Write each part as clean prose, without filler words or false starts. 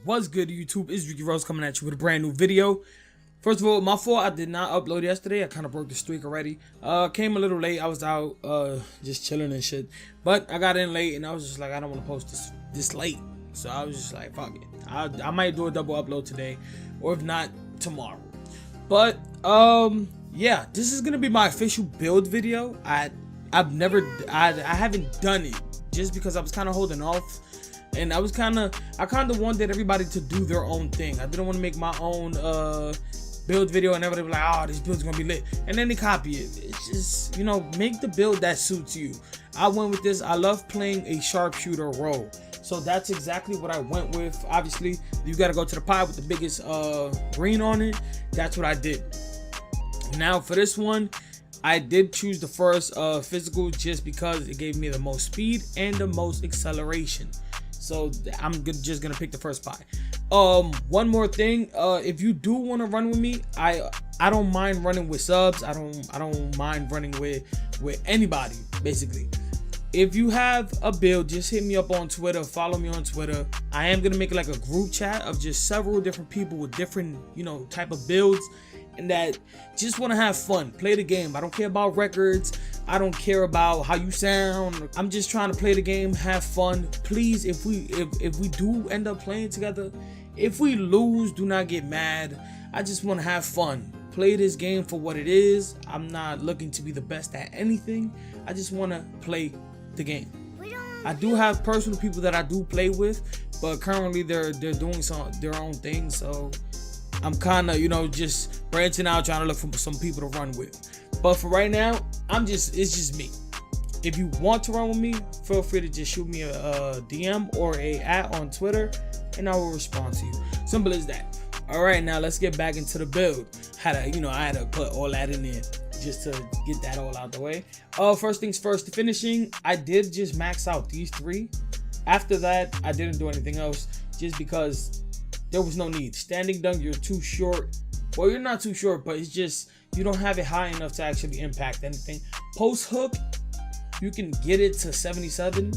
What's good, YouTube? It's Ricky Rose coming at you with a brand new video. First of all, my fault, I did not upload yesterday. I kind of broke the streak already. Came a little late. I was out just chilling and shit. But I got in late and I was just like, I don't want to post this late. So I was just like, fuck it. I might do a double upload today, or if not, tomorrow. But yeah, this is gonna be my official build video. I haven't done it just because I was kind of holding off. And I kind of wanted everybody to do their own thing. I didn't want to make my own build video and everybody be like, oh, this build's gonna be lit, and then they copy it. It's just, you know, make the build that suits you. I went with this. I love playing a sharpshooter role, so that's exactly what I went with. Obviously, you got to go to the pod with the biggest green on it. That's what I did. Now for this one, I did choose the first physical just because it gave me the most speed and the most acceleration. So I'm just gonna pick the first pie. One more thing, if you do want to run with me, I don't mind running with subs. I don't mind running with anybody, basically. If you have a build, just hit me up on Twitter, follow me on Twitter. I am gonna make like a group chat of just several different people with different, you know, type of builds, and that just want to have fun, play the game. I don't care about records. I don't care about how you sound. I'm just trying to play the game, have fun. Please, if we do end up playing together, if we lose, do not get mad. I just want to have fun. Play this game for what it is. I'm not looking to be the best at anything. I just want to play the game. I do have personal people that I do play with, but currently they're doing their own thing. So I'm kind of, you know, just branching out, trying to look for some people to run with. But for right now, it's just me. If you want to run with me, feel free to just shoot me a DM or a @ on Twitter, and I will respond to you. Simple as that. All right, now let's get back into the build. I had to put all that in there just to get that all out the way. First things first, the finishing, I did just max out these three. After that, I didn't do anything else just because there was no need. Standing dunk, you're too short. Well, you're not too short, but it's just you don't have it high enough to actually impact anything. Post hook, you can get it to 77,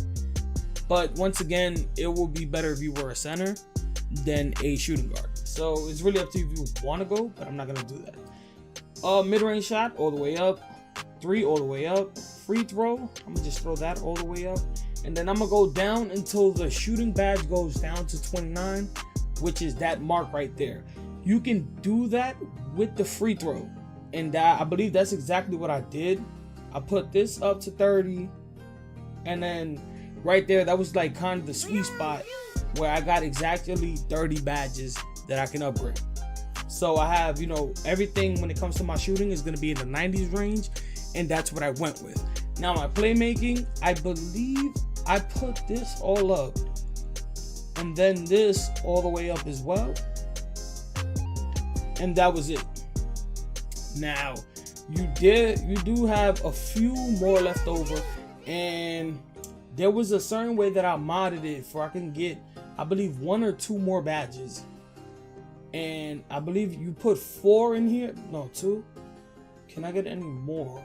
but once again, it will be better if you were a center than a shooting guard. So it's really up to you if you want to go, but I'm not gonna do that. Mid-range shot all the way up, 3 all the way up, free throw, I'm gonna just throw that all the way up, and then I'm gonna go down until the shooting badge goes down to 29, which is that mark right there. You can do that with the free throw, and I believe that's exactly what I did. I put this up to 30, and then right there, that was like kind of the sweet spot where I got exactly 30 badges that I can upgrade. So I have, you know, everything when it comes to my shooting is going to be in the 90s range, and that's what I went with. Now my playmaking, I believe I put this all up, and then this all the way up as well, and that was it. Now you do have a few more left over, and there was a certain way that I modded it for I can get, I believe, 1 or 2 more badges, and I believe you put 4 in here. No, 2. Can I get any more?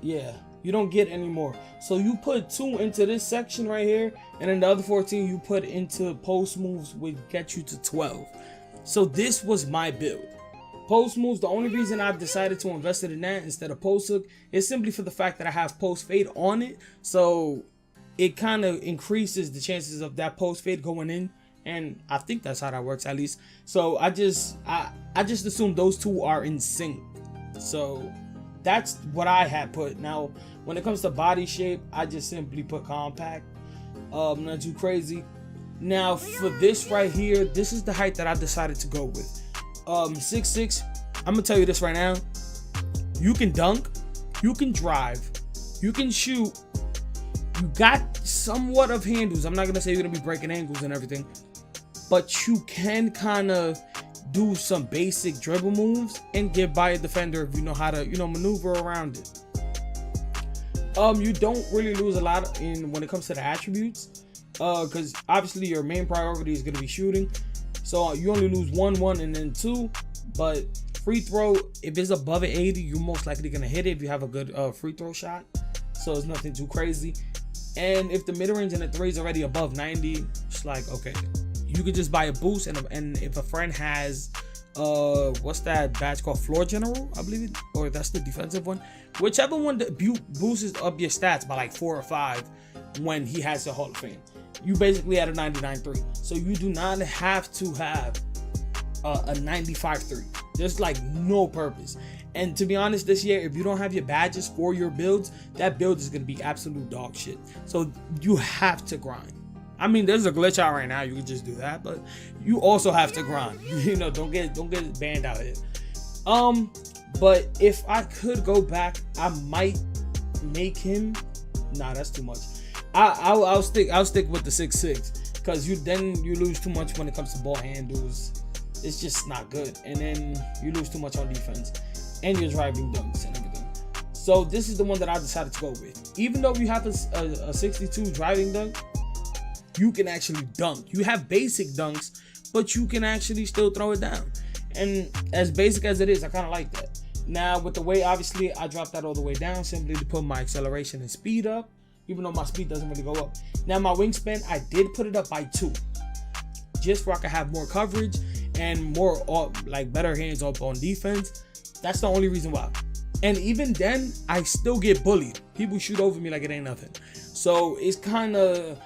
Yeah, you don't get any more. So you put 2 into this section right here, and then the other 14 you put into post moves, would get you to 12. So this was my build. Post moves, the only reason I decided to invest in that instead of post hook is simply for the fact that I have post fade on it. So it kind of increases the chances of that post fade going in. And I think that's how that works, at least. So I just assume those two are in sync. So that's what I had put. Now, when it comes to body shape, I just simply put compact. Not too crazy. Now for this right here, this is the height that I decided to go with. 6'6". I'm gonna tell you this right now. You can dunk, you can drive, you can shoot. You got somewhat of handles. I'm not gonna say you're gonna be breaking ankles and everything, but you can kind of do some basic dribble moves and get by a defender if you know how to, you know, maneuver around it. You don't really lose a lot when it comes to the attributes, because obviously your main priority is gonna be shooting. So you only lose 1 and then 2, but free throw, if it's above an 80, you're most likely gonna hit it if you have a good free throw shot. So it's nothing too crazy. And if the mid-range and the 3 is already above 90, it's like, okay, you could just buy a boost. And if a friend has what's that badge called, floor general, I believe it, or that's the defensive one, whichever one that boosts up your stats by like 4 or 5 when he has the Hall of Fame, you basically at a 99.3. So you do not have to have a 95.3. There's like no purpose. And to be honest, this year, if you don't have your badges for your builds, that build is going to be absolute dog shit. So you have to grind. I mean, there's a glitch out right now. You can just do that, but you also have to grind. You know, don't get banned out here. But if I could go back, I might make him. Nah, that's too much. I'll stick with the 6'6", because you lose too much when it comes to ball handles. It's just not good, and then you lose too much on defense, and you're driving dunks and everything. So this is the one that I decided to go with. Even though you have a 62 driving dunk, you can actually dunk. You have basic dunks, but you can actually still throw it down. And as basic as it is, I kind of like that. Now with the way, obviously, I dropped that all the way down simply to put my acceleration and speed up, even though my speed doesn't really go up. Now my wingspan, I did put it up by 2, just so I can have more coverage and more like better hands up on defense. That's the only reason why. And even then, I still get bullied. People shoot over me like it ain't nothing. So it's kind of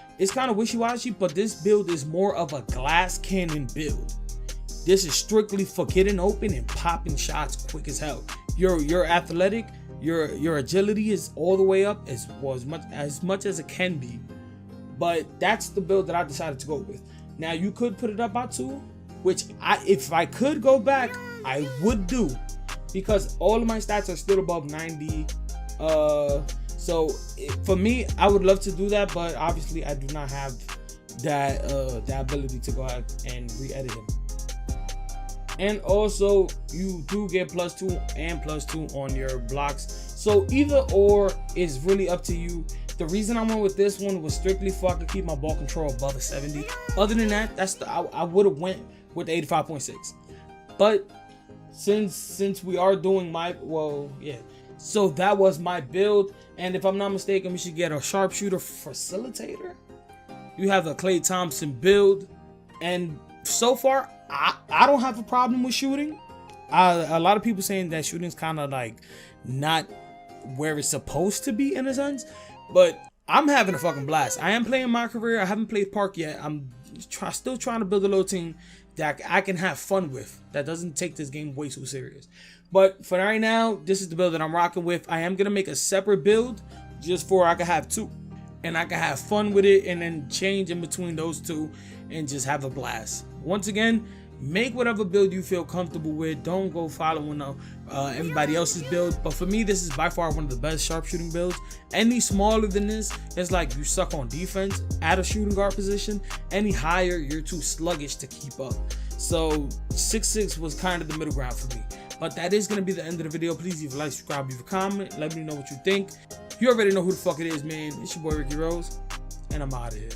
wishy-washy, but this build is more of a glass cannon build. This is strictly for getting open and popping shots quick as hell. You're athletic, your agility is all the way up as much as it can be. But that's the build that I decided to go with. Now you could put it up by 2, which if I could go back, I would do, because all of my stats are still above 90. So for me, I would love to do that, but obviously I do not have that ability to go out and re-edit him. And also you do get +2 and +2 on your blocks. So either or is really up to you. The reason I went with this one was strictly so I could keep my ball control above a 70. Other than that, I would have went with the 85.6. But since we are doing so that was my build. And if I'm not mistaken, we should get a sharpshooter facilitator. You have a Klay Thompson build, and so far I don't have a problem with shooting. A lot of people saying that shooting's kind of like not where it's supposed to be in a sense, but I'm having a fucking blast. I am playing my career. I haven't played Park yet. I'm still trying to build a little team that I can have fun with, that doesn't take this game way too serious. But for right now, this is the build that I'm rocking with. I am gonna make a separate build just for I can have 2, and I can have fun with it, and then change in between those 2 and just have a blast. Once again, make whatever build you feel comfortable with. Don't go following everybody else's build. But for me, this is by far one of the best sharpshooting builds. Any smaller than this, it's like you suck on defense at a shooting guard position. Any higher, you're too sluggish to keep up. So 6'6" was kind of the middle ground for me. But that is going to be the end of the video. Please leave a like, subscribe, leave a comment. Let me know what you think. You already know who the fuck it is, man. It's your boy Ricky Rose, and I'm out of here.